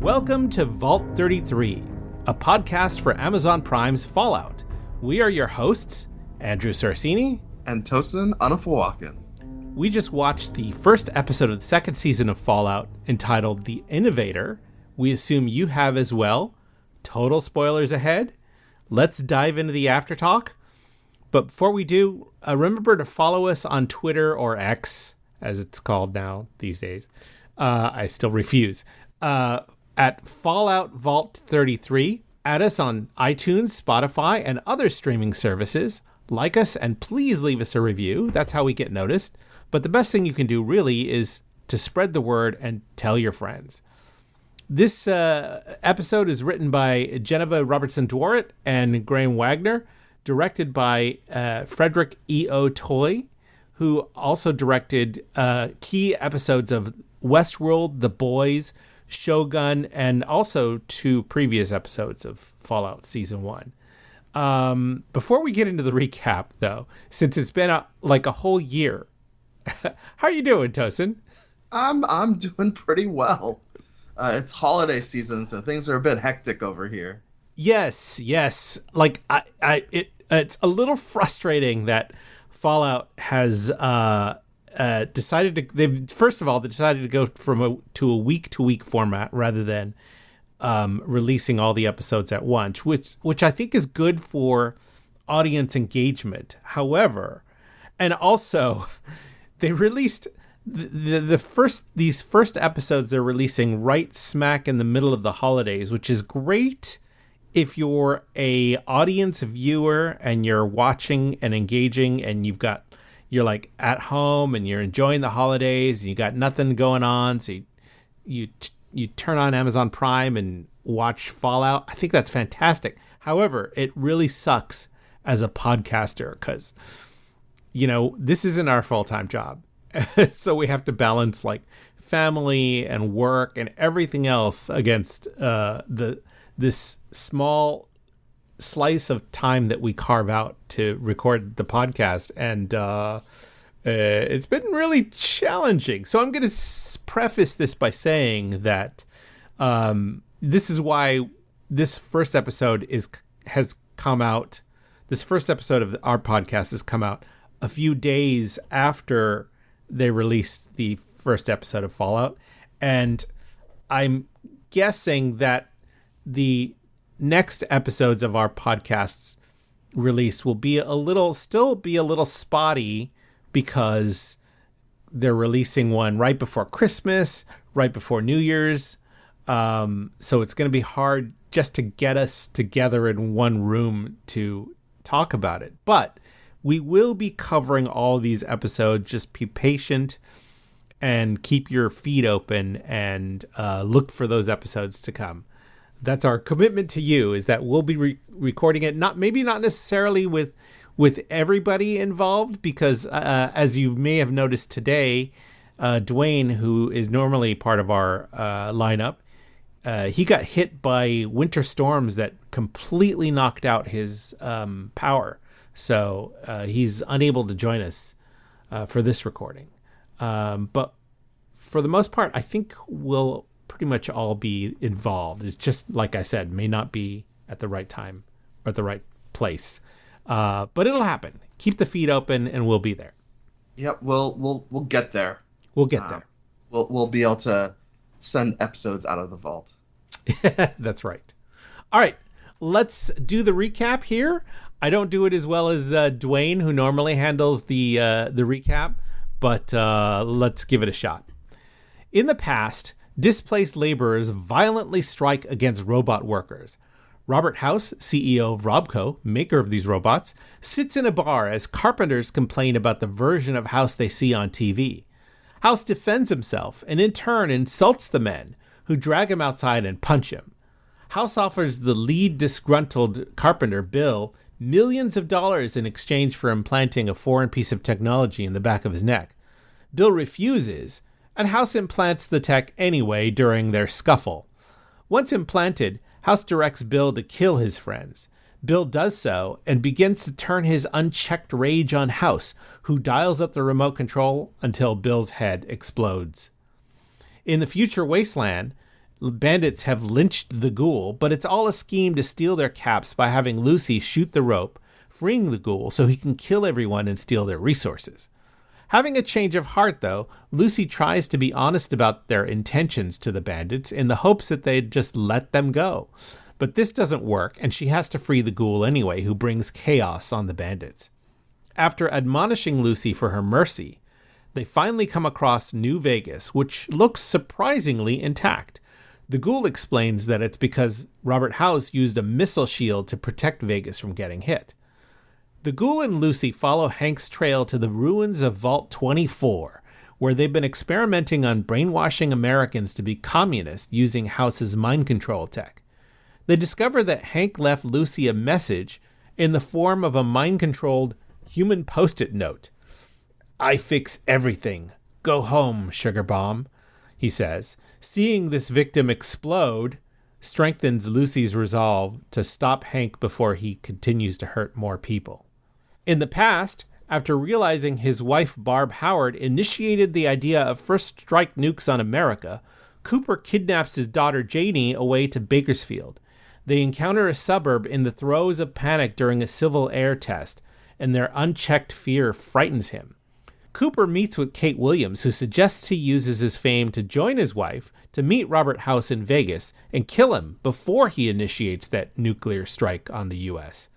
Welcome to Vault 33, a podcast for Amazon Prime's Fallout. We are your hosts, Andrew Sorsini and Tosin Anafawakan. We just watched the first episode of the second season of Fallout, entitled The Innovator. We assume you have as well. Total spoilers ahead. Let's dive into the after talk. But before we do, remember to follow us on Twitter or X, as it's called now these days. I still refuse. At Fallout Vault 33. Add us on iTunes, Spotify, and other streaming services. Like us and please leave us a review. That's how we get noticed. But the best thing you can do really is to spread the word and tell your friends. This episode is written by Geneva Robertson-Dworet and Graham Wagner, directed by Frederick E. O. Toy, who also directed key episodes of Westworld, The Boys, Shogun, and also 2 previous episodes of Fallout Season 1. Before we get into the recap, though, since it's been a whole year, how are you doing, Tosin? I'm doing pretty well. It's holiday season, so things are a bit hectic over here. Yes. It's a little frustrating that Fallout has decided to. They decided to go to a week-to-week format rather than releasing all the episodes at once, which I think is good for audience engagement. However, and also they released these first episodes they're releasing right smack in the middle of the holidays, which is great if you're a audience viewer and you're watching and engaging and you're like at home and you're enjoying the holidays and you got nothing going on, so you turn on Amazon Prime and watch Fallout. I think that's fantastic. However, it really sucks as a podcaster because, this isn't our full-time job. So we have to balance like family and work and everything else against this small slice of time that we carve out to record the podcast. And it's been really challenging. So I'm going to preface this by saying that this is why this first episode has come out. This first episode of our podcast has come out a few days after they released the first episode of Fallout. And I'm guessing that the next episodes of our podcast's release will still be a little spotty because they're releasing one right before Christmas, right before New Year's. So it's going to be hard just to get us together in one room to talk about it. But we will be covering all these episodes. Just be patient and keep your feed open and look for those episodes to come. That's our commitment to you, is that we'll be recording it, not necessarily with everybody involved, because as you may have noticed today, Dwayne, who is normally part of our lineup, he got hit by winter storms that completely knocked out his power. So he's unable to join us for this recording. But for the most part, I think we'll pretty much all be involved. It's just, like I said, may not be at the right time or at the right place. But it'll happen. Keep the feed open and we'll be there. Yep, we'll get there. We'll get there. We'll be able to send episodes out of the vault. That's right. All right, let's do the recap here. I don't do it as well as Dwayne, who normally handles the recap, but let's give it a shot. In the past, displaced laborers violently strike against robot workers. Robert House, CEO of Robco, maker of these robots, sits in a bar as carpenters complain about the version of House they see on TV. House defends himself and in turn insults the men, who drag him outside and punch him. House offers the lead disgruntled carpenter, Bill, millions of dollars in exchange for implanting a foreign piece of technology in the back of his neck. Bill refuses, and House implants the tech anyway during their scuffle. Once implanted, House directs Bill to kill his friends. Bill does so and begins to turn his unchecked rage on House, who dials up the remote control until Bill's head explodes. In the future wasteland, bandits have lynched the ghoul, but it's all a scheme to steal their caps by having Lucy shoot the rope, freeing the ghoul so he can kill everyone and steal their resources. Having a change of heart, though, Lucy tries to be honest about their intentions to the bandits in the hopes that they'd just let them go. But this doesn't work, and she has to free the ghoul anyway, who brings chaos on the bandits. After admonishing Lucy for her mercy, they finally come across New Vegas, which looks surprisingly intact. The ghoul explains that it's because Robert House used a missile shield to protect Vegas from getting hit. The ghoul and Lucy follow Hank's trail to the ruins of Vault 24, where they've been experimenting on brainwashing Americans to be communist using House's mind control tech. They discover that Hank left Lucy a message in the form of a mind-controlled human post-it note. "I fix everything. Go home, sugar bomb," he says. Seeing this victim explode strengthens Lucy's resolve to stop Hank before he continues to hurt more people. In the past, after realizing his wife Barb Howard initiated the idea of first strike nukes on America, Cooper kidnaps his daughter Janie away to Bakersfield. They encounter a suburb in the throes of panic during a civil air test, and their unchecked fear frightens him. Cooper meets with Kate Williams, who suggests he uses his fame to join his wife to meet Robert House in Vegas and kill him before he initiates that nuclear strike on the U.S.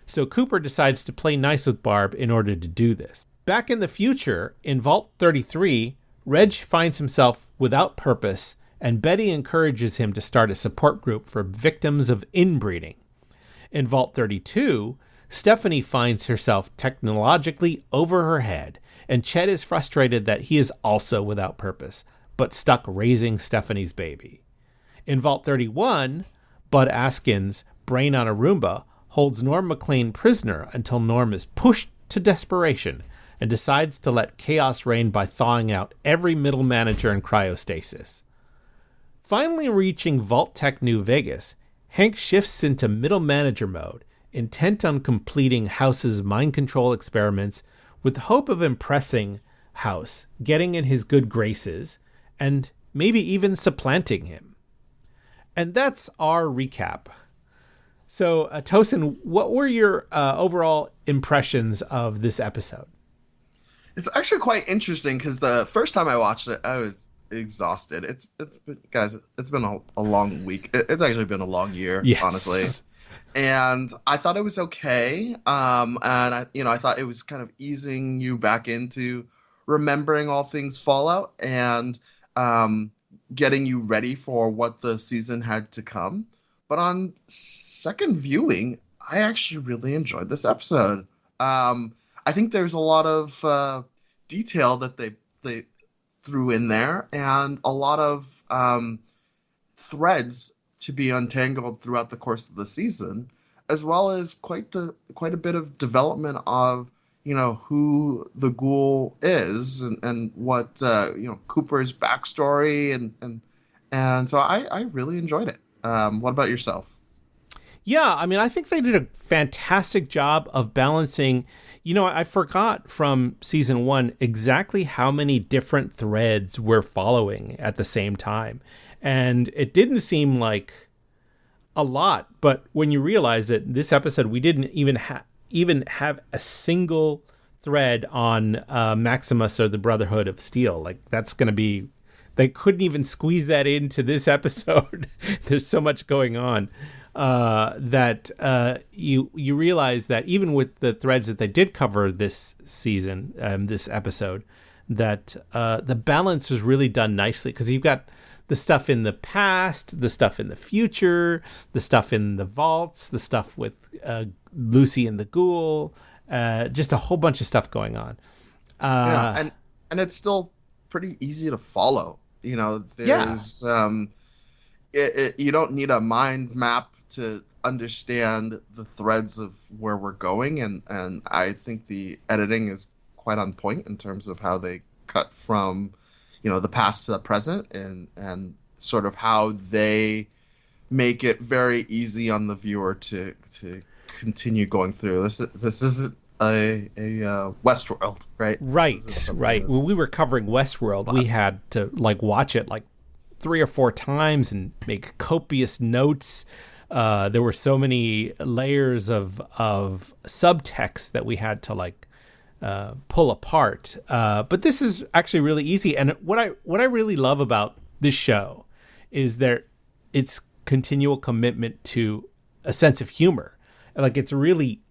So Cooper decides to play nice with Barb in order to do this. Back in the future, in Vault 33, Reg finds himself without purpose, and Betty encourages him to start a support group for victims of inbreeding. In Vault 32, Stephanie finds herself technologically over her head, and Chet is frustrated that he is also without purpose, but stuck raising Stephanie's baby. In Vault 31, Bud Askins, brain on a Roomba, holds Norm MacLean prisoner until Norm is pushed to desperation and decides to let chaos reign by thawing out every middle manager in cryostasis. Finally reaching Vault Tech New Vegas, Hank shifts into middle manager mode, intent on completing House's mind control experiments with the hope of impressing House, getting in his good graces, and maybe even supplanting him. And that's our recap. So, Tosin, what were your overall impressions of this episode? It's actually quite interesting because the first time I watched it, I was exhausted. It's been a long week. It's actually been a long year, yes. Honestly. And I thought it was okay. And I thought it was kind of easing you back into remembering all things Fallout and getting you ready for what the season had to come. But on second viewing, I actually really enjoyed this episode. I think there's a lot of detail that they threw in there, and a lot of threads to be untangled throughout the course of the season, as well as quite a bit of development of who the ghoul is and what Cooper's backstory and so I really enjoyed it. What about yourself? Yeah, I mean, I think they did a fantastic job of balancing. I forgot from season 1 exactly how many different threads we're following at the same time. And it didn't seem like a lot, but when you realize that this episode, we didn't even have a single thread on Maximus or the Brotherhood of Steel. Like, that's going to be... They couldn't even squeeze that into this episode. There's so much going on that you realize that even with the threads that they did cover this season, this episode, that the balance was really done nicely, because you've got the stuff in the past, the stuff in the future, the stuff in the vaults, the stuff with Lucy and the ghoul, just a whole bunch of stuff going on. And it's still pretty easy to follow. There's you don't need a mind map to understand the threads of where we're going, and I think the editing is quite on point in terms of how they cut from the past to the present, and sort of how they make it very easy on the viewer to continue going through. This isn't a Westworld, right? Right. When we were covering Westworld, we had to watch it 3 or 4 times and make copious notes. There were so many layers of subtext that we had to like pull apart. But this is actually really easy. And what I really love about this show is its continual commitment to a sense of humor. Like it's really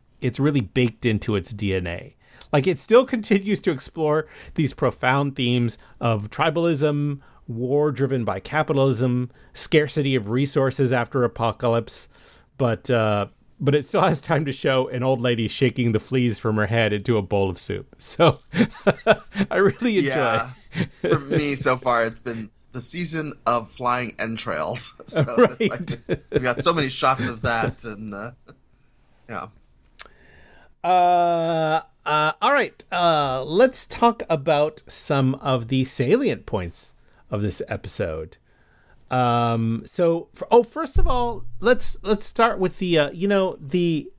baked into its DNA. Like it still continues to explore these profound themes of tribalism, war driven by capitalism, scarcity of resources after apocalypse, but it still has time to show an old lady shaking the fleas from her head into a bowl of soup. So I really enjoy. Yeah, for me so far, it's been the season of flying entrails. So right. Like, we got so many shots of that, and yeah. All right. Let's talk about some of the salient points of this episode. First of all, let's start with the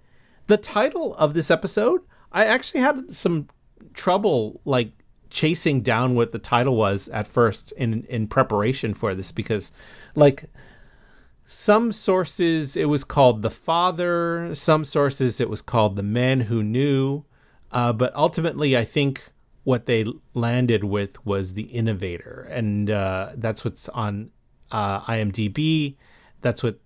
title of this episode. I actually had some trouble like chasing down what the title was at first in preparation for this, because like some sources it was called The Father, some sources it was called The Men Who Knew, but ultimately I think what they landed with was The Innovator, and that's what's on IMDb. That's what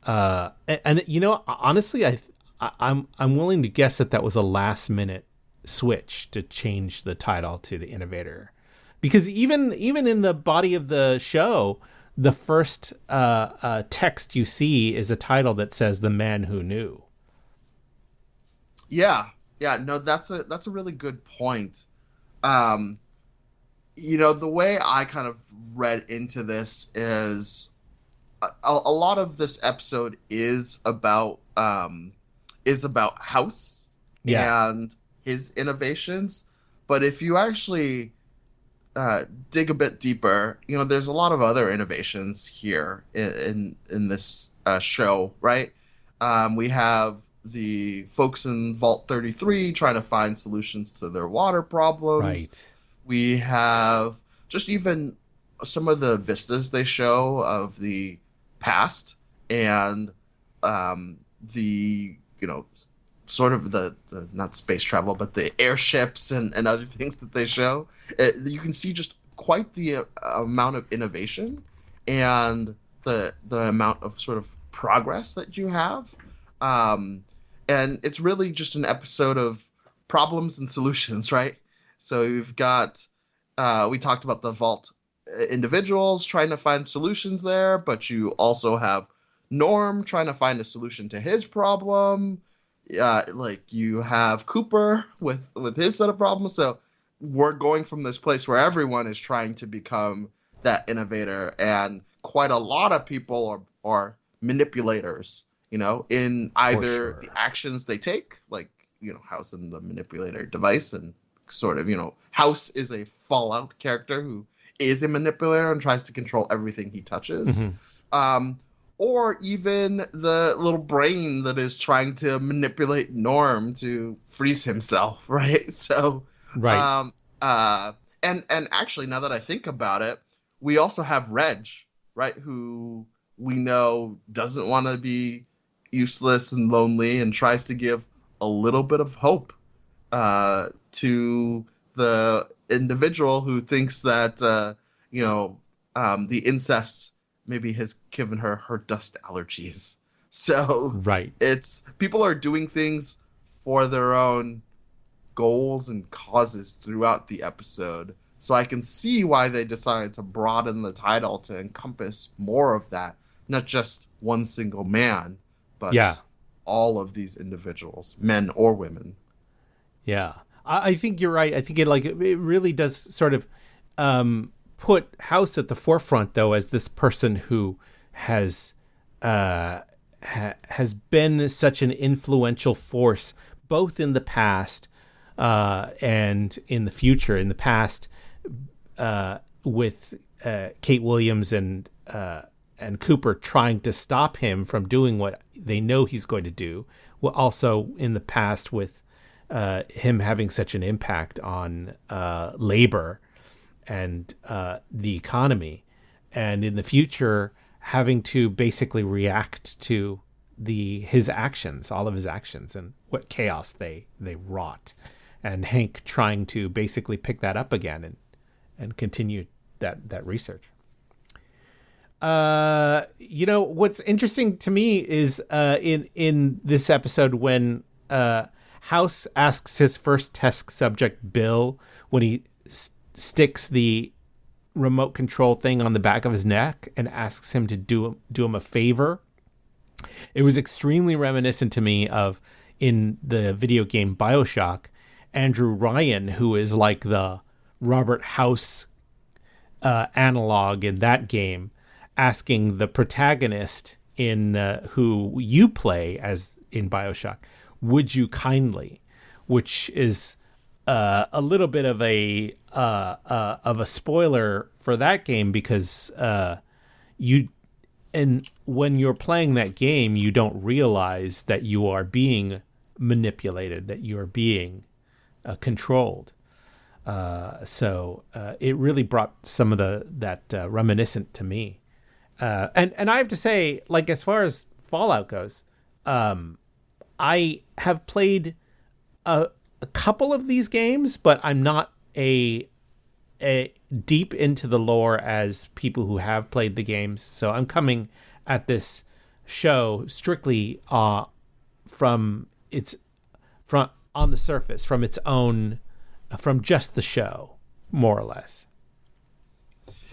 and you know, honestly, I'm willing to guess that was a last minute switch to change the title to The Innovator, because even in the body of the show, the first text you see is a title that says The Man Who Knew. Yeah, no, that's a really good point. You know, the way I kind of read into this is a lot of this episode is about House and his innovations. But if you actually dig a bit deeper, you know, there's a lot of other innovations here in this show, right? We have the folks in Vault 33 trying to find solutions to their water problems. Right. We have just even some of the vistas they show of the past, and the, you know, sort of the not space travel, but the airships and other things that they show. You can see just quite the amount of innovation and the amount of sort of progress that you have. And it's really just an episode of problems and solutions, right? So you've got, we talked about the Vault individuals trying to find solutions there, but you also have Norm trying to find a solution to his problem. Like you have Cooper with his set of problems. So we're going from this place where everyone is trying to become that innovator, and quite a lot of people are manipulators, you know, in either the actions they take, like, you know, House and the manipulator device, and sort of, you know, House is a Fallout character who is a manipulator and tries to control everything he touches. Mm-hmm. Or even the little brain that is trying to manipulate Norm to freeze himself, right? So, right. And actually, now that I think about it, we also have Reg, right? Who we know doesn't want to be useless and lonely and tries to give a little bit of hope to the individual who thinks that, the incest maybe has given her dust allergies. So right. It's people are doing things for their own goals and causes throughout the episode. So I can see why they decided to broaden the title to encompass more of that, not just one single man, but all of these individuals, men or women. Yeah, I think you're right. I think it really does sort of put House at the forefront, though, as this person who has been such an influential force, both in the past and in the future. In the past, with Kate Williams and Cooper trying to stop him from doing what they know he's going to do. Well, also in the past with him having such an impact on labor and the economy. and in the future having to basically react to his actions, all of his actions, and what chaos they wrought, and Hank trying to basically pick that up again and continue that research. What's interesting to me is in this episode when House asks his first test subject Bill, when he sticks the remote control thing on the back of his neck and asks him to do him a favor. It was extremely reminiscent to me of, in the video game BioShock, Andrew Ryan, who is like the Robert House analog in that game, asking the protagonist in who you play as in BioShock, "Would you kindly?" which is a little bit of a spoiler for that game, because when you're playing that game, you don't realize that you are being manipulated, that you are being controlled. So it really brought some of that reminiscent to me. And I have to say, like, as far as Fallout goes, I have played a couple of these games, but I'm not a deep into the lore as people who have played the games. So I'm coming at this show strictly from on the surface, from its own, from just the show, more or less.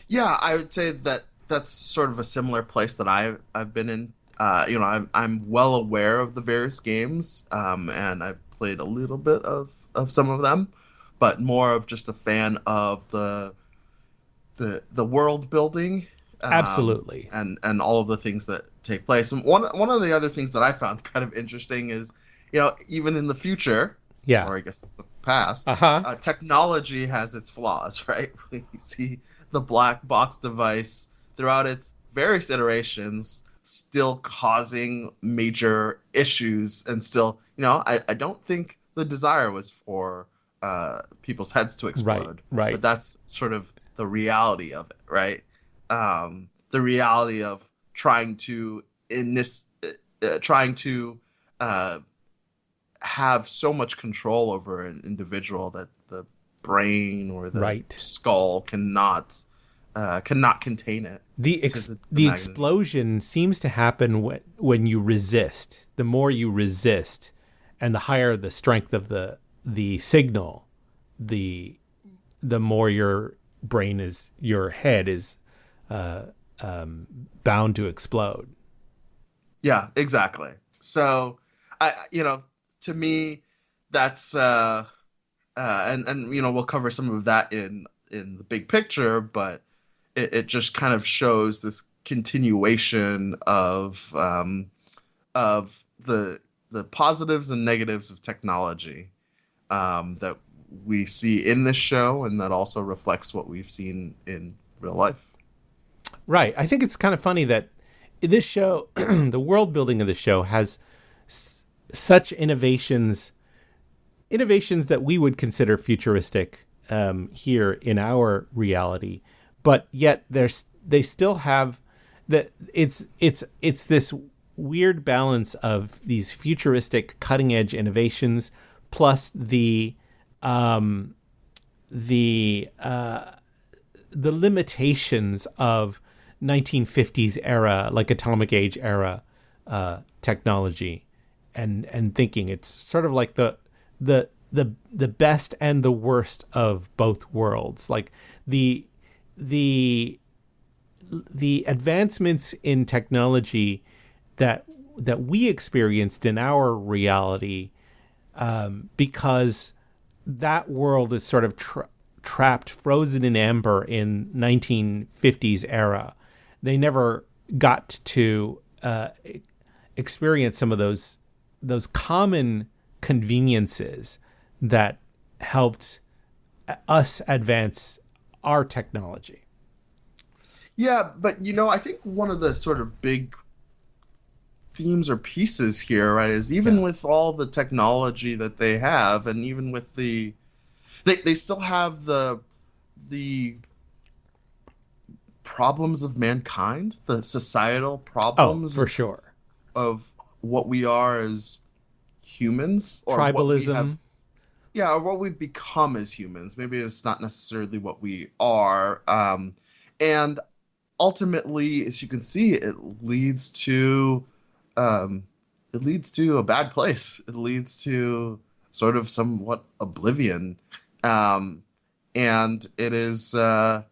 Yeah, I would say that's sort of a similar place that I've been in. I'm well aware of the various games, and I've played a little bit of some of them, but more of just a fan of the world building, absolutely, and all of the things that take place. And one of the other things that I found kind of interesting is, even in the future, or I guess the past, technology has its flaws, right? We see the black box device throughout its various iterations still causing major issues, and still, I don't think the desire was for people's heads to explode. Right. But that's sort of the reality of it, right? The reality of trying to have so much control over an individual that the brain or the skull cannot contain it. The explosion seems to happen when you resist. The more you resist, and the higher the strength of the signal, the more your head is bound to explode. Yeah, exactly. So, to me, that's and we'll cover some of that in the big picture, but it just kind of shows this continuation of the positives and negatives of technology that we see in this show, and that also reflects what we've seen in real life. Right. I think it's kind of funny that this show, the world building of the show, has such innovations that we would consider futuristic here in our reality, but yet they still have that. It's this weird balance of these futuristic cutting edge innovations plus the limitations of 1950s era, like atomic age era technology and thinking. It's sort of like the best and the worst of both worlds. Like the advancements in technology that we experienced in our reality, because that world is sort of trapped, frozen in amber in 1950s era. They never got to experience some of those common conveniences that helped us advance our technology. Yeah, but I think one of the sort of big themes or pieces here, right, is even with all the technology that they have, and even with they still have the problems of mankind, the societal Oh, problems for sure. of what we are as humans, or what we have, Tribalism. yeah, or what we've become as humans. Maybe it's not necessarily what we are. And ultimately, as you can see, um, it leads to a bad place. It leads to sort of somewhat oblivion. Um, and it is, yeah,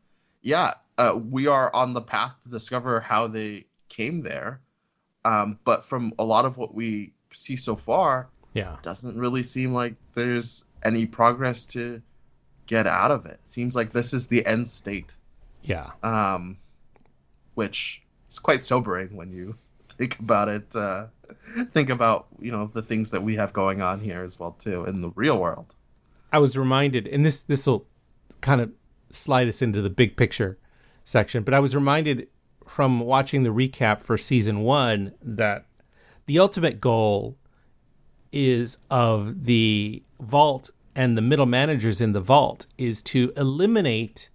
we are on the path to discover how they came there. But from a lot of what we see so far, Yeah. doesn't really seem like there's any progress to get out of it. Seems like this is the end state, Yeah. which is quite sobering when you think about it. Think about, the things that we have going on here as well too in the real world. I was reminded, and this will kind of slide us into the big picture section, but I was reminded from watching the recap for season 1 that the ultimate goal is of the vault and the middle managers in the vault is to eliminate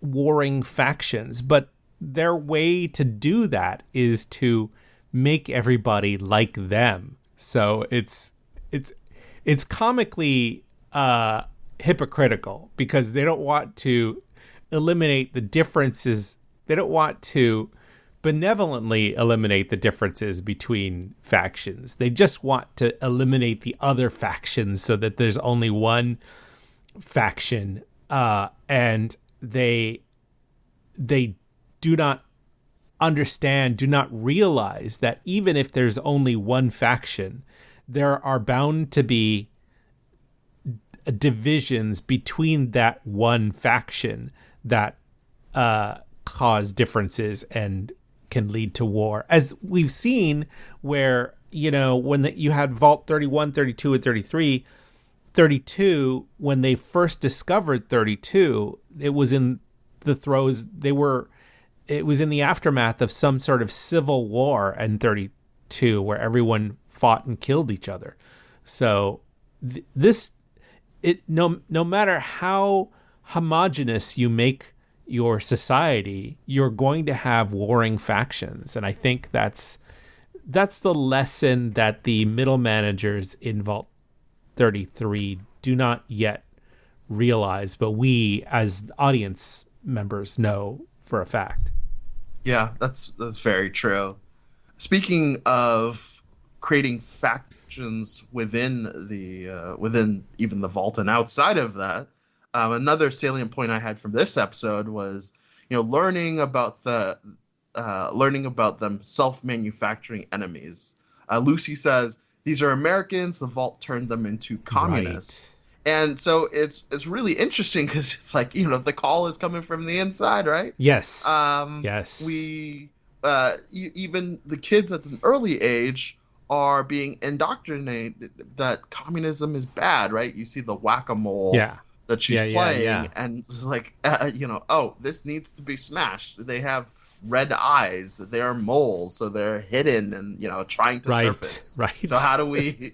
warring factions, but their way to do that is to make everybody like them. So it's comically hypocritical because they don't want to eliminate the differences. They don't want to benevolently eliminate the differences between factions. They just want to eliminate the other factions so that there's only one faction, and they do not understand, do not realize that even if there's only one faction, there are bound to be divisions between that one faction that cause differences and can lead to war. As we've seen where, when you had Vault 31, 32, and 33, 32, when they first discovered 32, it was in the throes, it was in the aftermath of some sort of civil war in 32 where everyone fought and killed each other. So no matter how homogenous you make your society, you're going to have warring factions. And I think that's the lesson that the middle managers in Vault 33 do not yet realize, but we as audience members know for a fact. Yeah, that's very true. Speaking of creating factions within even the vault and outside of that, another salient point I had from this episode was, learning about them self-manufacturing enemies. Lucy says these are Americans. The vault turned them into communists. Right. And so it's really interesting because it's like, the call is coming from the inside, right? Yes. Yes. Even the kids at an early age are being indoctrinated that communism is bad, right? You see the whack-a-mole that she's playing, and it's like, oh, this needs to be smashed. They have red eyes. They're moles, so they're hidden and trying to surface. Right. So how do we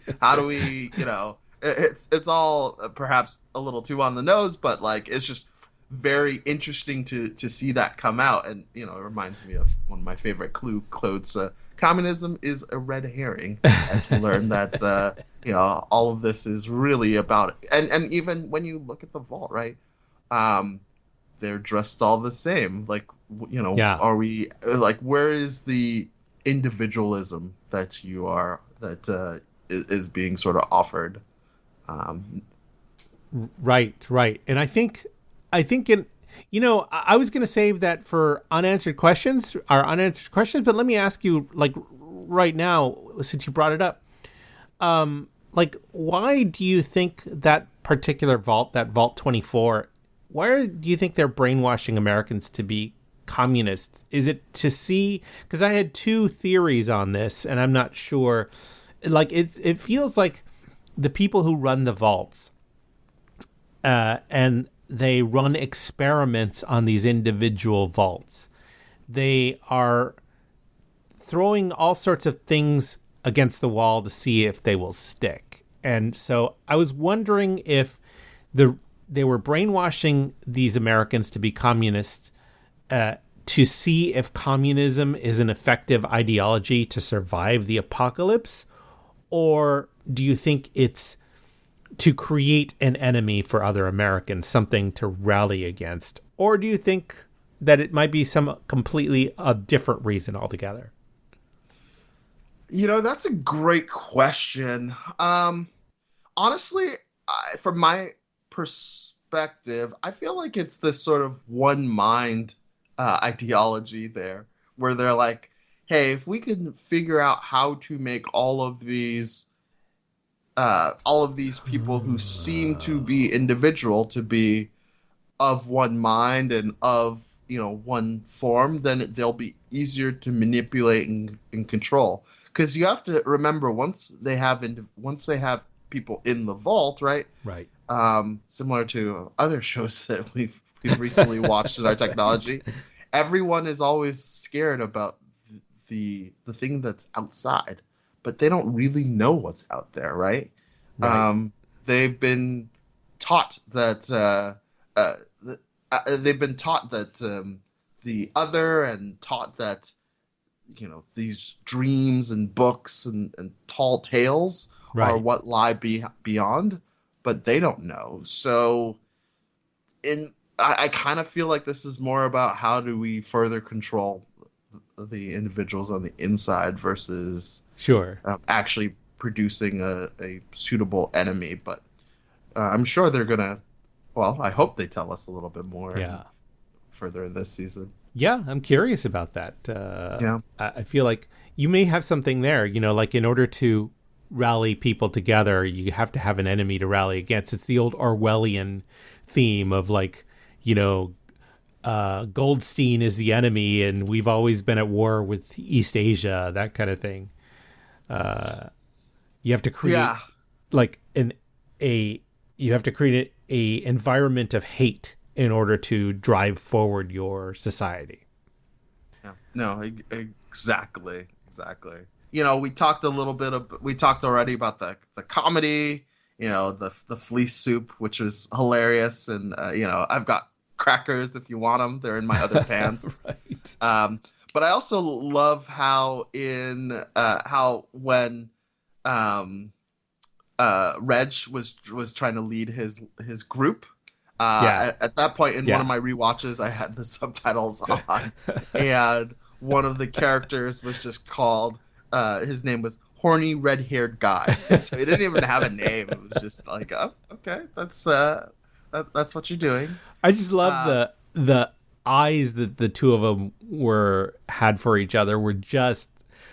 It's all perhaps a little too on the nose, but it's just very interesting to see that come out. And it reminds me of one of my favorite Clue quotes: communism is a red herring, as we learn that all of this is really about it. And even when you look at the vault, right, they're dressed all the same. Are we where is the individualism that is being sort of offered? Right. And I think I was going to save that for our unanswered questions, but let me ask you, right now, since you brought it up, why do you think that particular vault, that Vault 24, why do you think they're brainwashing Americans to be communist? Is it to see, because I had two theories on this and I'm not sure, it feels like the people who run the vaults, and they run experiments on these individual vaults. They are throwing all sorts of things against the wall to see if they will stick. And so I was wondering if they were brainwashing these Americans to be communists to see if communism is an effective ideology to survive the apocalypse, or do you think it's to create an enemy for other Americans, something to rally against? Or do you think that it might be some completely a different reason altogether? That's a great question. Honestly, from my perspective, I feel like it's this sort of one mind ideology there, where they're like, hey, if we can figure out how to make all of these people who seem to be individual to be of one mind and of one form, then they'll be easier to manipulate and control. Because you have to remember, once they have people in the vault, right? Right. Similar to other shows that we've recently watched in our technology, everyone is always scared about the thing that's outside, but they don't really know what's out there, right? Right. They've been taught that the other, and taught that these dreams and books and tall tales are Right. what lie beyond, but they don't know. So I kind of feel like this is more about how do we further control the individuals on the inside versus Sure. actually producing a suitable enemy. But I'm sure they're gonna. Well, I hope they tell us a little bit more Yeah. further in this season. Yeah, I'm curious about that. Yeah. I feel like you may have something there, like in order to rally people together, you have to have an enemy to rally against. It's the old Orwellian theme of like, Goldstein is the enemy and we've always been at war with East Asia, that kind of thing. You have to create Yeah. like you have to create a environment of hate in order to drive forward your society. Yeah. No, exactly. Exactly. We talked already about the comedy, the fleece soup, which was hilarious. And, I've got crackers if you want them. They're in my other pants. Right. But I also love how when Reg was trying to lead his group. Yeah. At that point in Yeah. one of my rewatches, I had the subtitles on, and one of the characters was just called. His name was Horny Red-Haired Guy, so he didn't even have a name. It was just like, oh, okay, that's what you're doing. I just love the eyes that the two of them had for each other were just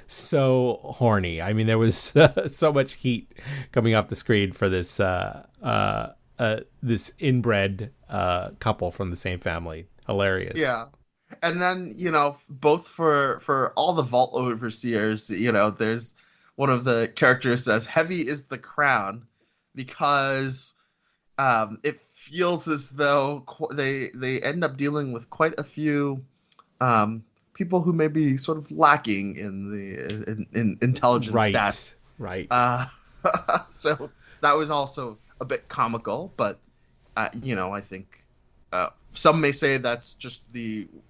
so horny. I mean, there was so much heat coming off the screen for this this inbred couple from the same family. Hilarious. Yeah. And then, both for all the vault overseers, there's one of the characters says, heavy is the crown, because it feels as though they end up dealing with quite a few people who may be sort of lacking in intelligence stats. Right. So that was also a bit comical, but I think some may say that's just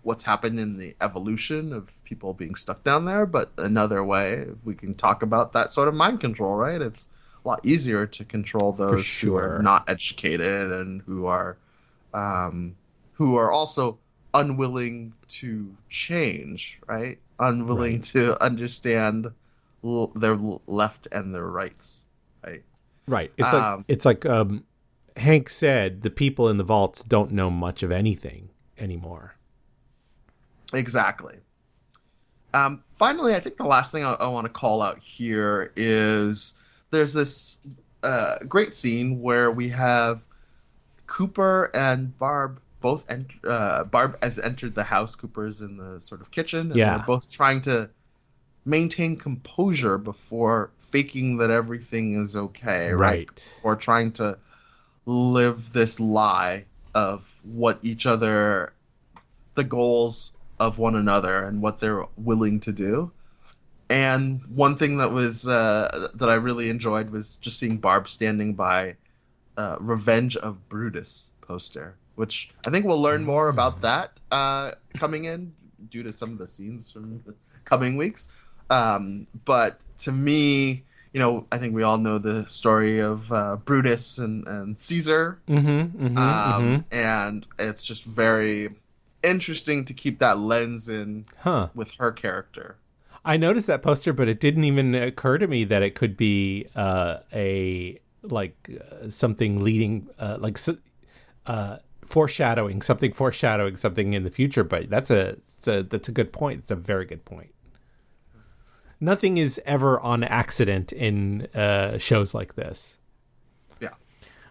what's happened in the evolution of people being stuck down there. But another way, if we can talk about that sort of mind control, right? It's a lot easier to control those who are not educated and who are also unwilling to change, right? Unwilling to understand their left and their rights, right? Right. It's like Hank said, the people in the vaults don't know much of anything anymore. Exactly. Finally, I think the last thing I want to call out here is there's this great scene where we have Cooper and Barb both Barb has entered the house. Cooper's in the sort of kitchen, and they're both trying to maintain composure before faking that everything is okay, right? Or trying to live this lie of what each other, the goals of one another and what they're willing to do. And one thing that was that I really enjoyed was just seeing Barb standing by Revenge of Brutus poster. which I think we'll learn more about that coming in due to some of the scenes from the coming weeks. But to me, I think we all know the story of Brutus and Caesar. And it's just very interesting to keep that lens in with her character. I noticed that poster, but it didn't even occur to me that it could be something leading, foreshadowing something in the future. But that's a good point. It's a very good point. Nothing is ever on accident in shows like this. Yeah.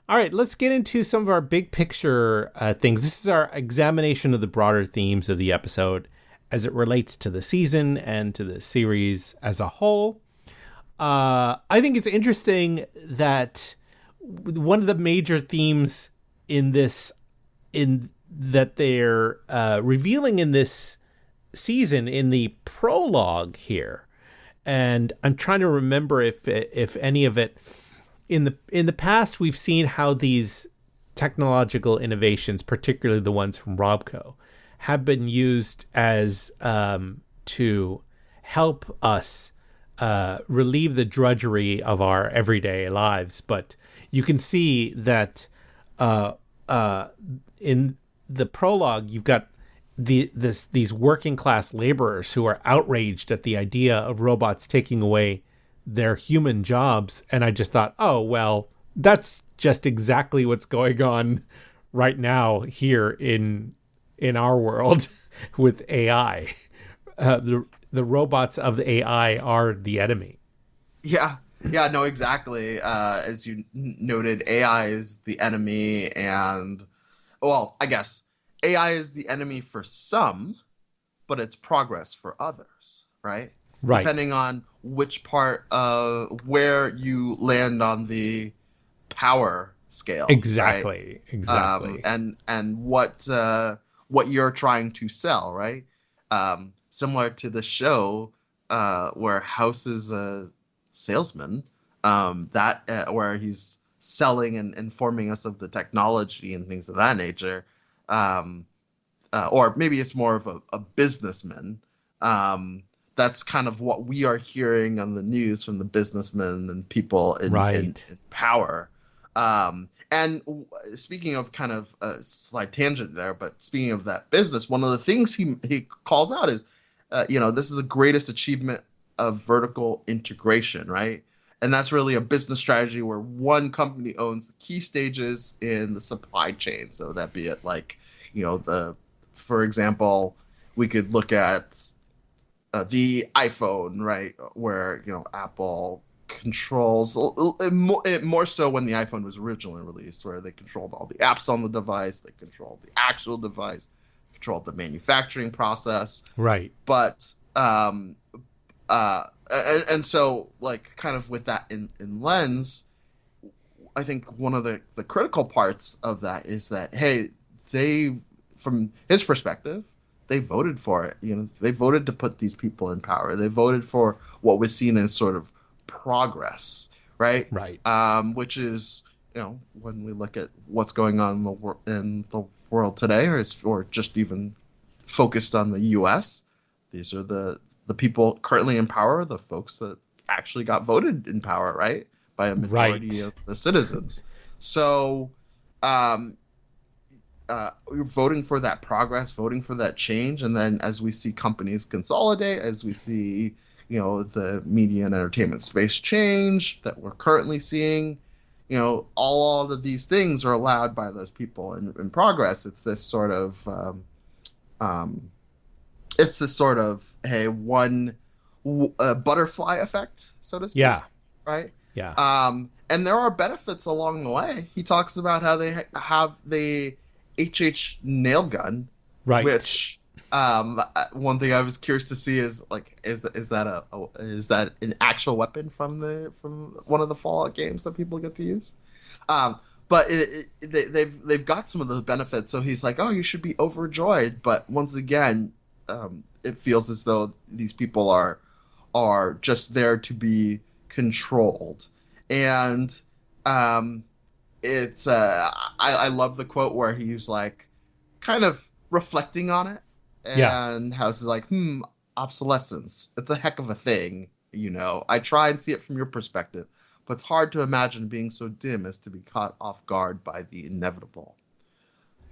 All right, let's get into some of our big picture things. This is our examination of the broader themes of the episode as it relates to the season and to the series as a whole. I think it's interesting that one of the major themes in that they're revealing in this season in the prologue here, and I'm trying to remember if any of it in the past we've seen how these technological innovations, particularly the ones from Robco, have been used as to help us relieve the drudgery of our everyday lives. But you can see that in the prologue, you've got these working class laborers who are outraged at the idea of robots taking away their human jobs. And I just thought, oh, well, that's just exactly what's going on right now here in our world with AI. The robots of the AI are the enemy. Yeah, no, exactly. As you noted, AI is the enemy, and, well, I guess AI is the enemy for some, but it's progress for others, right? Right. Depending on which part of where you land on the power scale. Exactly. Right? Exactly. And what you're trying to sell, right? Similar to the show where House is a salesman, where he's selling and informing us of the technology and things of that nature. Or maybe it's more of a businessman. That's kind of what we are hearing on the news from the businessmen and people in power. And speaking of kind of a slight tangent there, but speaking of that business, one of the things he calls out is, this is the greatest achievement of vertical integration, right? And that's really a business strategy where one company owns the key stages in the supply chain. So that be it like, for example, we could look at the iPhone, right? Where, Apple controls it more so when the iPhone was originally released, where they controlled all the apps on the device, they controlled the actual device, controlled the manufacturing process. Right. But, and so, like, kind of with that in lens, I think one of the critical parts of that is that, hey, from his perspective, they voted for it. They voted to put these people in power. They voted for what was seen as sort of progress, right? Right. Which is, when we look at what's going on in the world today, or just even focused on the U.S., these are the people currently in power, the folks that actually got voted in power, right, by a majority of the citizens. So, we're voting for that progress, voting for that change, and then as we see companies consolidate, as we see, the media and entertainment space change that we're currently seeing, all of these things are allowed by those people in progress. It's this sort of hey, one butterfly effect, so to speak. Yeah. Right. Yeah. And there are benefits along the way. He talks about how they have the HH nail gun, right? Which one thing I was curious to see is, like, is that an actual weapon from one of the Fallout games that people get to use? But they've got some of those benefits. So he's like, oh, you should be overjoyed. But once again, it feels as though these people are just there to be controlled. And it's I love the quote where he's like kind of reflecting on it, Yeah. and how he's like, obsolescence, it's a heck of a thing, I try and see it from your perspective, but it's hard to imagine being so dim as to be caught off guard by the inevitable.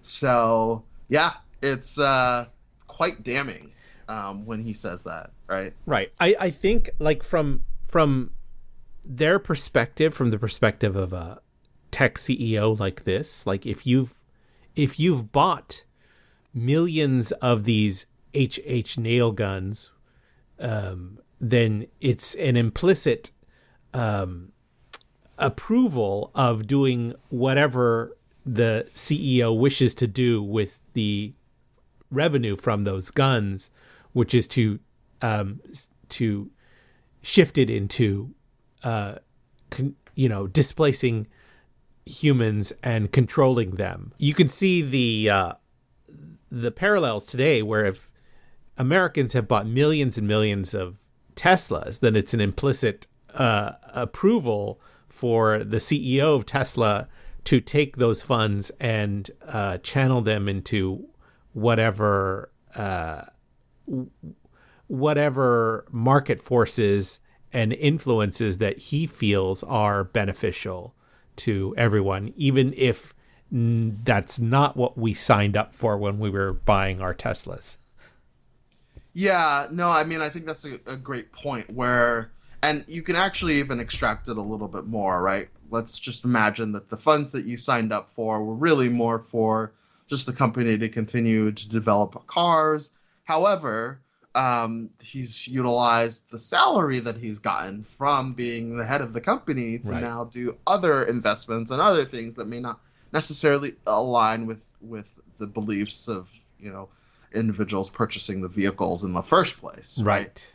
So yeah, it's quite damning when he says that, right? Right. I think like from their perspective, from the perspective of a tech CEO like this, like if you've bought millions of these HH nail guns, then it's an implicit approval of doing whatever the CEO wishes to do with the revenue from those guns, which is to shift it into displacing humans and controlling them. You can see the parallels today, where if Americans have bought millions and millions of Teslas, then it's an implicit approval for the CEO of Tesla to take those funds and channel them into whatever market forces and influences that he feels are beneficial to everyone, even if that's not what we signed up for when we were buying our Teslas. Yeah, no, I mean, I think that's a great point where, and you can actually even extract it a little bit more, right? Let's just imagine that the funds that you signed up for were really more for just the company to continue to develop cars. However, he's utilized the salary that he's gotten from being the head of the company to now do other investments and other things that may not necessarily align with the beliefs of, individuals purchasing the vehicles in the first place. Right.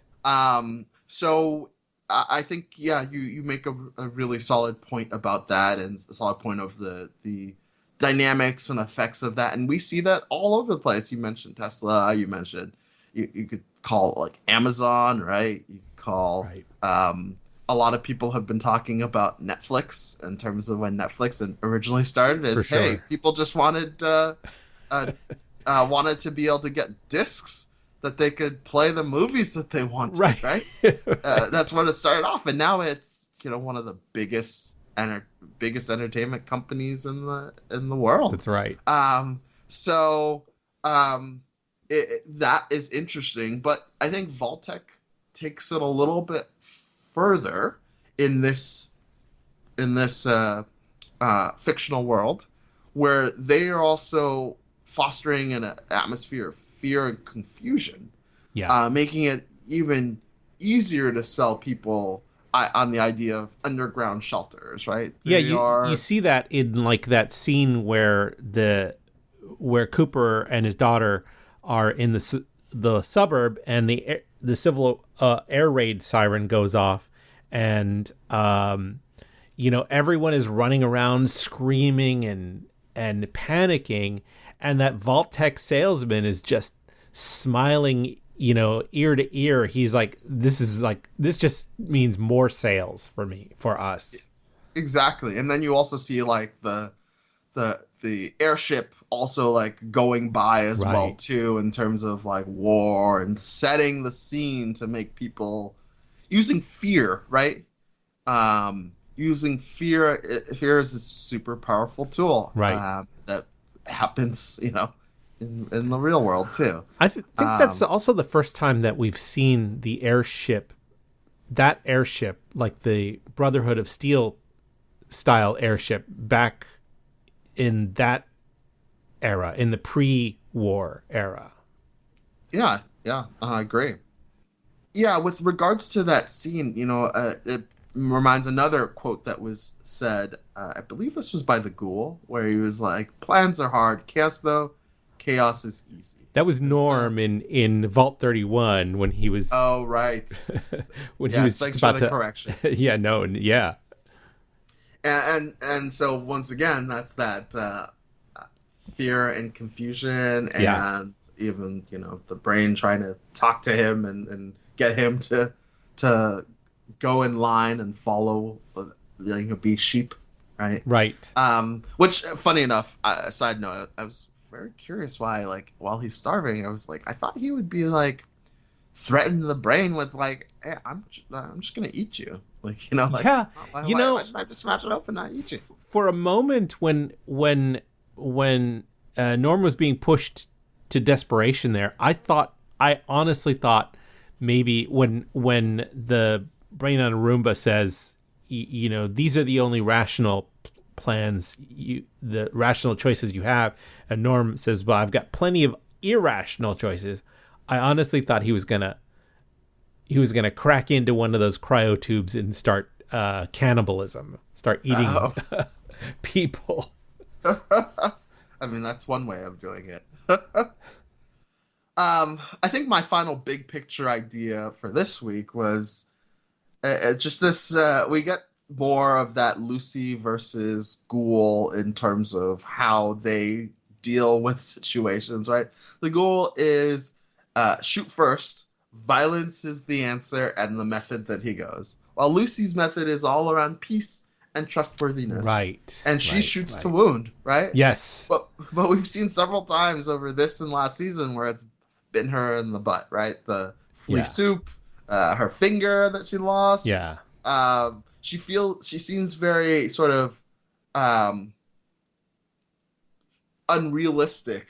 So I think, yeah, you make a really solid point about that, and a solid point of the dynamics and effects of that. And we see that all over the place. You mentioned Tesla, you mentioned, you could call it like Amazon, right? You could call, a lot of people have been talking about Netflix in terms of when Netflix originally started as, hey, people just wanted wanted to be able to get discs that they could play the movies that they wanted, right? That's what it started off, and now it's one of the biggest entertainment companies in the world. That's right. That is interesting, but I think Vaultec takes it a little bit further in this fictional world, where they are also fostering an atmosphere of fear and confusion, making it even easier to sell people on the idea of underground shelters, right? You see that in like that scene where Cooper and his daughter are in the suburb, and the civil air raid siren goes off, and everyone is running around screaming and panicking, and that Vaultec salesman is just smiling, ear to ear. He's like, this just means more sales for us. Exactly. And then you also see like the airship also like going by as well too, in terms of like war and setting the scene to make people using fear, right? Using fear is a super powerful tool, that happens, in the real world too. I think that's also the first time that we've seen the airship, like the Brotherhood of Steel style airship, back in that era, in the pre-war era. Yeah, I agree. Yeah, with regards to that scene, it reminds another quote that was said, I believe this was by the Ghoul, where he was like, plans are hard, chaos is easy. That was Norm in Vault 31 when he was... Oh, right. When he was thanks about for the to... correction. Yeah. And so once again, that's that fear and confusion, and even the brain trying to talk to him and get him to go in line and follow, be sheep right? Right. Which, funny enough, side note, I was very curious why, like, while he's starving, I was like, I thought he would be like threaten the brain with like, hey, I'm just gonna eat you, like, like, Yeah. why should I just smash it open and not eat you? For a moment when Norm was being pushed to desperation there, I honestly thought maybe when the brain on a Roomba says, these are the only rational plans, the rational choices you have, and Norm says, well, I've got plenty of irrational choices. I honestly thought he was gonna crack into one of those cryotubes and start cannibalism, start eating people. I mean, that's one way of doing it. I think my final big picture idea for this week was just this. We get more of that Lucy versus Ghoul in terms of how they deal with situations, right? The goal is shoot first, violence is the answer, and the method that he goes. While Lucy's method is all around peace and trustworthiness. Right. And she shoots to wound, right? Yes. But we've seen several times over this and last season where it's bitten her in the butt, right? The flea soup, her finger that she lost. Yeah. She seems very sort of unrealistic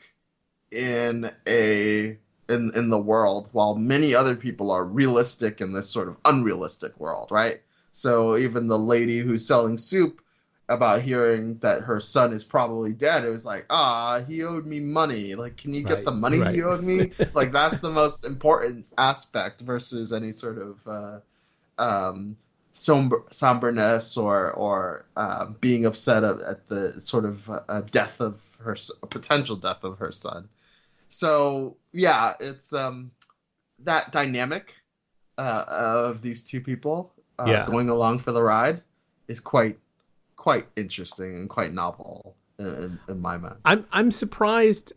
in the world, while many other people are realistic in this sort of unrealistic world, right? So even the lady who's selling soup, about hearing that her son is probably dead, it was like, he owed me money. Like, can you get the money he owed me? Like, that's the most important aspect versus any sort of somberness or being upset at the sort of death of her potential death of her son. So yeah, it's that dynamic of these two people going along for the ride is quite interesting and quite novel in my mind. I'm surprised.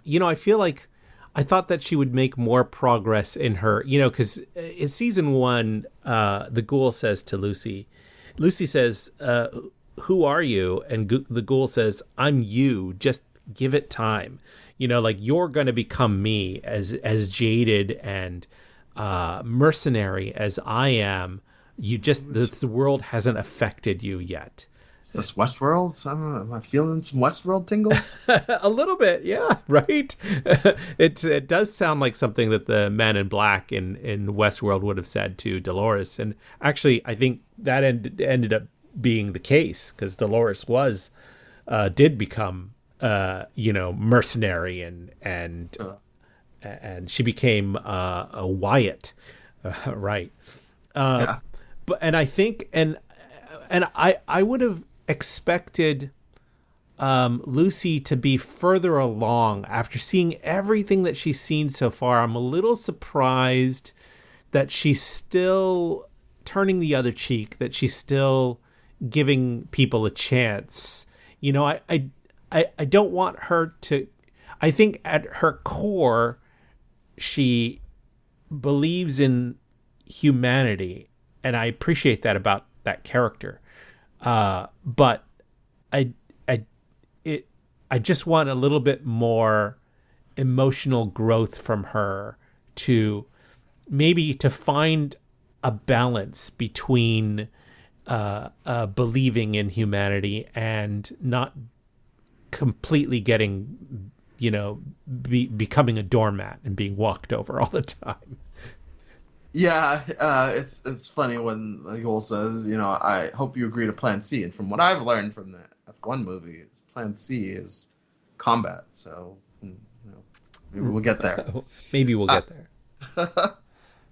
I feel like I thought that she would make more progress in her, because in season 1, the Ghoul says to Lucy says, who are you? And the Ghoul says, I'm you, just give it time. Like, you're going to become me, as jaded and mercenary as I am. You just, the world hasn't affected you yet. Is this Westworld? Am I feeling some Westworld tingles? A little bit, yeah, right? It does sound like something that the Man in Black in Westworld would have said to Dolores. And actually, I think that ended up being the case, because Dolores did become, mercenary and she became a Wyatt, right? Yeah. And I think, and I would have expected Lucy to be further along after seeing everything that she's seen so far. I'm a little surprised that she's still turning the other cheek, that she's still giving people a chance. I don't want her to. I think at her core, she believes in humanity, and I appreciate that about that character. But I just want a little bit more emotional growth from her to maybe to find a balance between believing in humanity and not completely getting, becoming a doormat and being walked over all the time. Yeah, it's funny when the Ghoul says, I hope you agree to Plan C. And from what I've learned from the F1 movie, Plan C is combat. So, maybe we'll get there. Maybe we'll get there.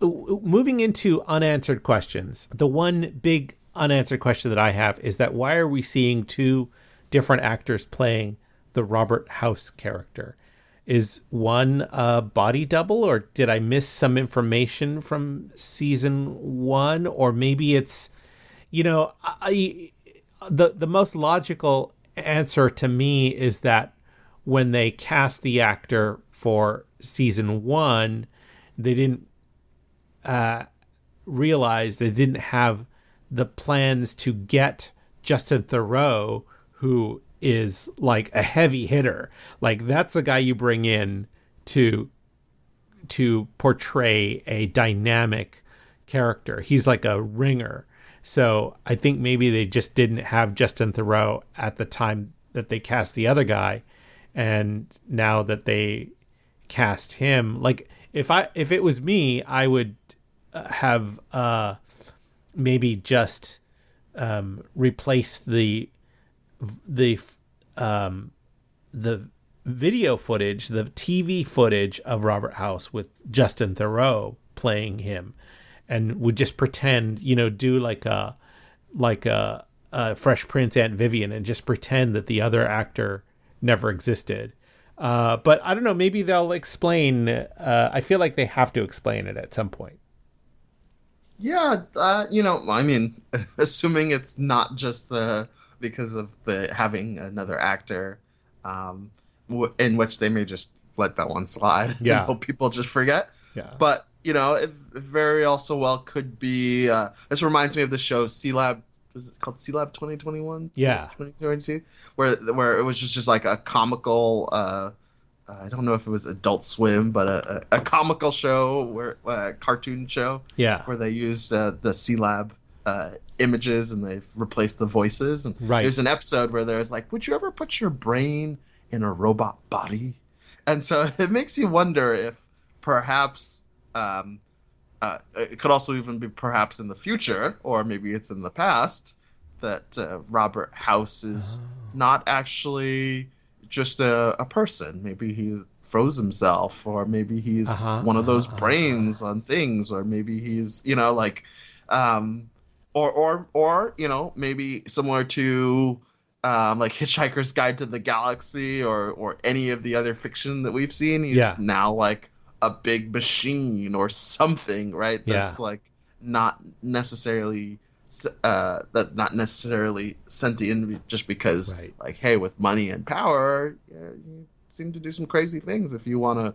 Moving into unanswered questions. The one big unanswered question that I have is that why are we seeing two different actors playing the Robert House character? Is one a body double, or did I miss some information from season 1? Or maybe it's, the most logical answer to me is that when they cast the actor for season 1, they didn't realize they didn't have the plans to get Justin Theroux, who is like a heavy hitter. Like that's the guy you bring in to portray a dynamic character. He's like a ringer. So I think maybe they just didn't have Justin Theroux at the time that they cast the other guy, and now that they cast him, like if it was me, I would have maybe just replace the video footage, the TV footage of Robert House with Justin Theroux playing him, and would just pretend, do like a Fresh Prince Aunt Vivian, and just pretend that the other actor never existed. But I don't know, maybe they'll explain. I feel like they have to explain it at some point. Yeah, I mean, assuming it's not just because of the having another actor, in which they may just let that one slide. Yeah, hope people just forget. Yeah, but it very also well could be. This reminds me of the show C-Lab. Was it called C-Lab 2021? Yeah, 2022, where it was just like a comical. I don't know if it was Adult Swim, but a comical show, cartoon show. Yeah. Where they used the C-Lab images and they replaced the voices. And right. There's an episode where there's like, would you ever put your brain in a robot body? And so it makes you wonder if perhaps it could also even be perhaps in the future, or maybe it's in the past, that Robert House is not actually just a person. Maybe he froze himself, or maybe he's one of those brains on things, or maybe he's or maybe similar to like Hitchhiker's Guide to the Galaxy, or any of the other fiction that we've seen. He's now like a big machine or something, right? That's like not necessarily sentient, just because like, hey, with money and power, you seem to do some crazy things if you want to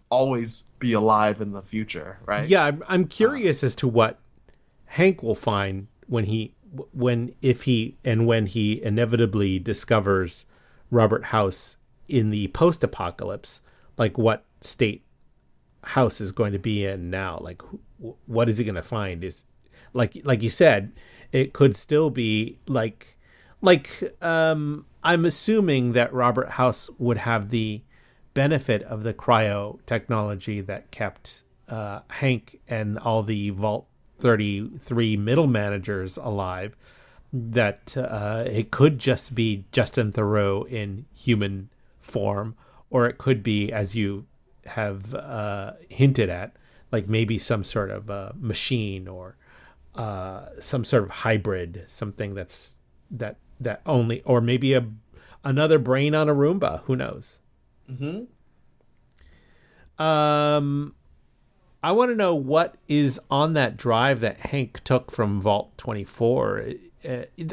always be alive in the future, right? Yeah, I'm curious as to what Hank will find when he inevitably discovers Robert House in the post-apocalypse. Like what state House is going to be in now? Like what is he going to find? Is like you said, it could still be like I'm assuming that Robert House would have the benefit of the cryo technology that kept Hank and all the Vault 33 middle managers alive, that it could just be Justin Theroux in human form, or it could be, as you have hinted at, like maybe some sort of machine, or some sort of hybrid, something that only, or maybe another brain on a Roomba. Who knows? Mm-hmm. I want to know what is on that drive that Hank took from Vault 24.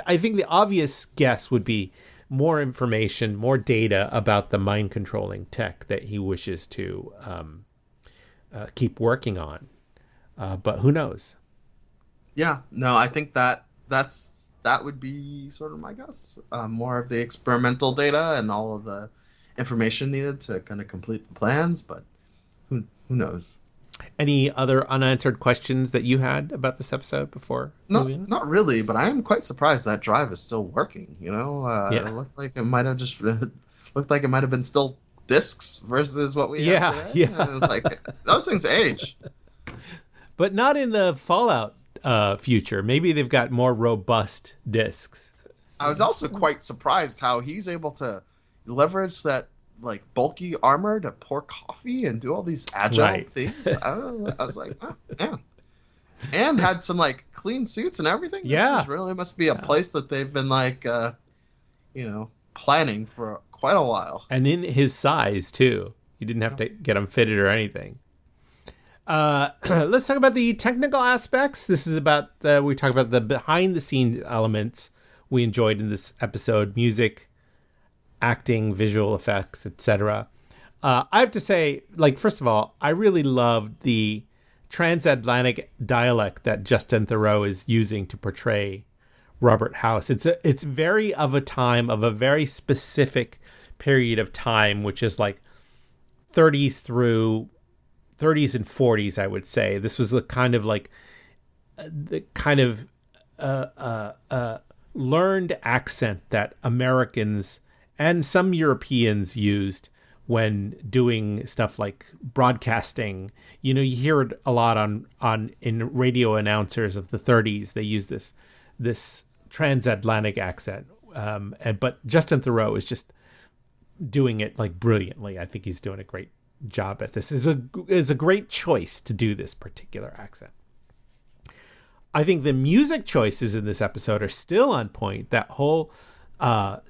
I think the obvious guess would be more information, more data about the mind controlling tech that he wishes to keep working on. But who knows? Yeah, no, I think that would be sort of my guess. More of the experimental data and all of the information needed to kind of complete the plans, but who knows? Any other unanswered questions that you had about this episode before? Not really, but I am quite surprised that drive is still working. It looked like it might have been still discs versus what we have today. Yeah. And it's like those things age. But not in the Fallout future. Maybe they've got more robust discs. I was also quite surprised how he's able to leverage that like bulky armor to pour coffee and do all these agile things. I was like, oh, yeah. And had some like clean suits and everything. This really must be a place that they've been like, planning for quite a while. And in his size too. You didn't have to get him fitted or anything. Let's talk about the technical aspects. This is about we talk about the behind the scenes elements we enjoyed in this episode: music, acting, visual effects, etc. I have to say, first of all, I really loved the transatlantic dialect that Justin Theroux is using to portray Robert House. It's very of a time of a very specific period of time, which is like 30s and 40s, I would say. This was the kind of like the kind of learned accent that Americans and some Europeans used when doing stuff like broadcasting. You know, you hear it a lot in radio announcers of the 30s. They use this transatlantic accent. But Justin Theroux is just doing it like brilliantly. I think he's doing a great job at this. Is a great choice to do this particular accent. I think the music choices in this episode are still on point. That whole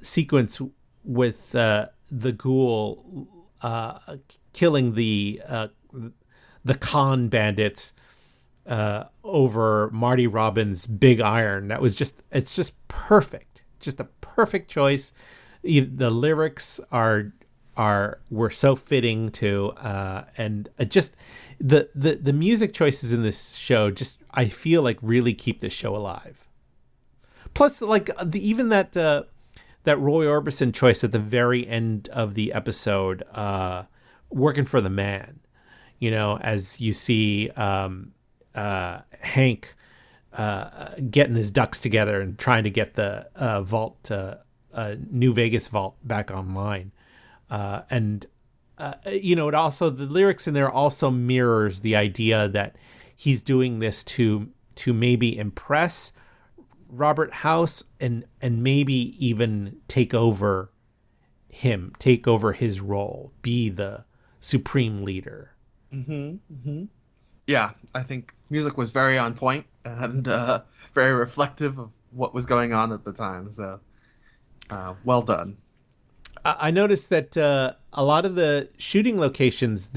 sequence with the ghoul killing the con bandits over Marty Robbins' big iron. It's just perfect. Just a perfect choice. The lyrics were so fitting too, and just the music choices in this show just, I feel like, really keep this show alive. Plus, like even that Roy Orbison choice at the very end of the episode, "Working for the Man," you know, as you see Hank getting his ducks together and trying to get the vault, New Vegas vault, back online. You know, it also, the lyrics in there also mirrors the idea that he's doing this to maybe impress Robert House and maybe even take over his role, be the supreme leader. Yeah, I think music was very on point and very reflective of what was going on at the time. So, well done. I noticed that a lot of the shooting locations,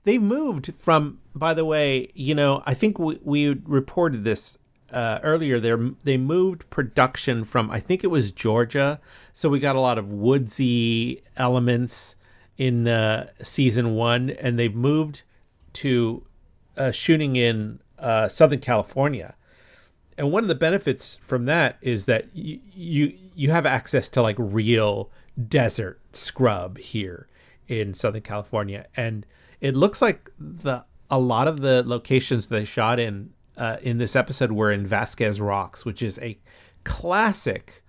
they moved from, by the way, you know, I think we reported this earlier. They moved production from, I think it was Georgia. So we got a lot of woodsy elements in season 1, and they've moved to shooting in Southern California. And one of the benefits from that is that you have access to like real desert scrub here in Southern California, and it looks like a lot of the locations they shot in this episode were in Vasquez Rocks, which is a classic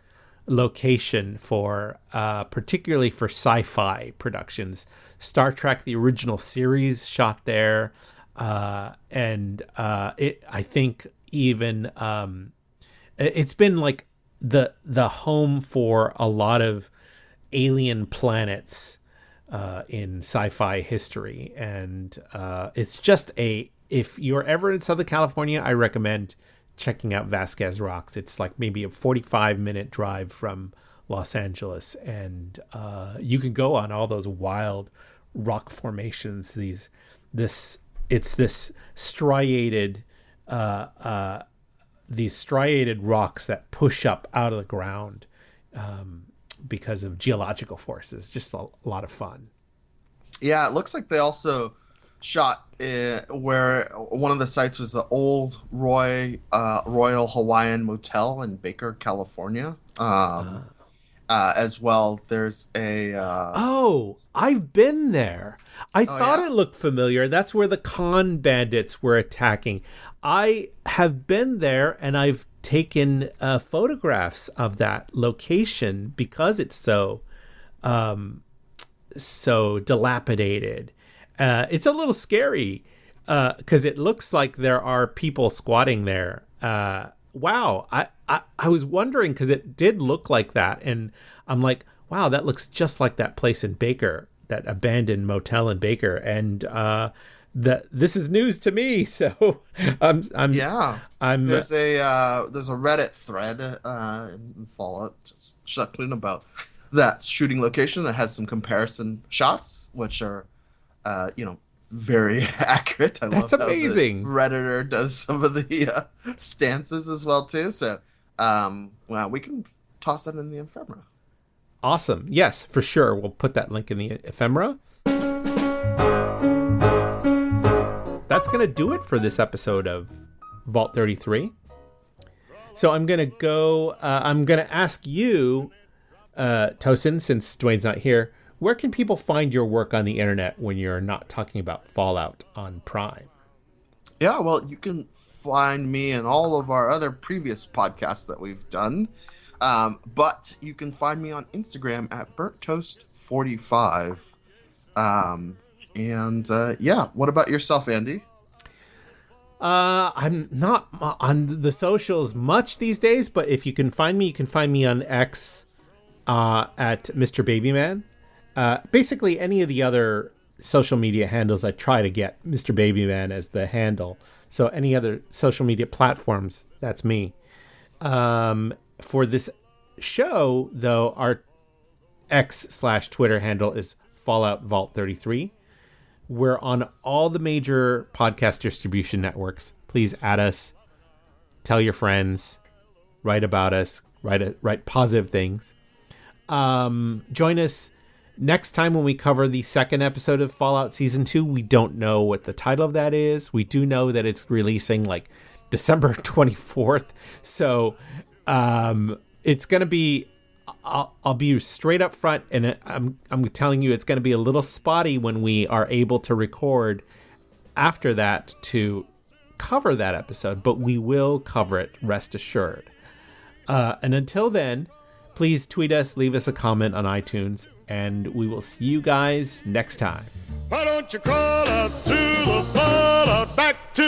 location for particularly for sci-fi productions. Star Trek, the original series, shot there, and I think even it's been like the home for a lot of alien planets in sci-fi history, and it's just if you're ever in Southern California, I recommend checking out Vasquez Rocks. It's like maybe a 45-minute drive from Los Angeles, and you can go on all those wild rock formations. These striated rocks that push up out of the ground because of geological forces. Just a lot of fun. Yeah, it looks like they also shot where one of the sites was the old Royal Hawaiian Motel in Baker, California. As well, there's a I've been there. I thought it looked familiar. That's where the con bandits were attacking. I have been there, and I've taken photographs of that location because it's so dilapidated. It's a little scary because it looks like there are people squatting there. Wow, I was wondering because it did look like that, and I'm like, wow, that looks just like that place in Baker, that abandoned motel in Baker, and this is news to me. So I'm there's a Reddit thread in Fallout just chuckling about that shooting location that has some comparison shots, which are very accurate. That's love amazing. How the Redditor does some of the stances as well too. So we can toss that in the ephemera. Awesome. Yes, for sure. We'll put that link in the ephemera. That's going to do it for this episode of Vault 33. So I'm going to go, I'm going to ask you, Tosin, since Dwayne's not here, where can people find your work on the internet when you're not talking about Fallout on Prime? Yeah, well, you can find me in all of our other previous podcasts that we've done. But you can find me on Instagram at burnttoast45. Yeah, what about yourself, Andy? I'm not on the socials much these days, but if you can find me, you can find me on X at Mr. Babyman. Basically, any of the other social media handles, I try to get Mr. Babyman as the handle. So any other social media platforms, that's me. For this show, though, our X/Twitter handle is Fallout Vault 33. We're on all the major podcast distribution networks. Please add us, tell your friends, write about us, write positive things. Join us next time when we cover the second episode of Fallout Season 2. We don't know what the title of that is. We do know that it's releasing like December 24th. So it's going to be, I'll be straight up front, and I'm telling you it's going to be a little spotty when we are able to record after that to cover that episode, but we will cover it, rest assured. And until then, please tweet us, leave us a comment on iTunes, and we will see you guys next time. Why don't you crawl up through the Fallout back to